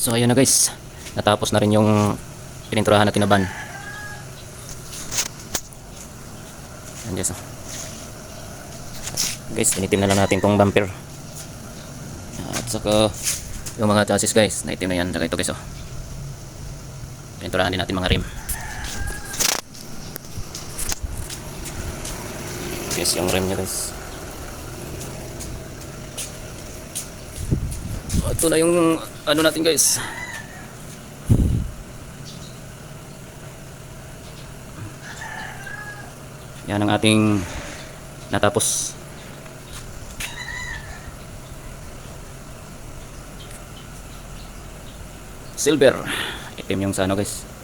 So ayun na guys, natapos na rin yung pininturahan natin na van. Ayan guys, oh. Guys, tinitim na lang natin tong bumper. At saka yung mga chassis guys, naitim na yan. Saka ito guys, oh. Pininturahan din natin mga rim. Guys, yung rim nya guys. Ito na yung ano natin guys. Yan ang ating natapos. Silver. Itim yung sa ano guys.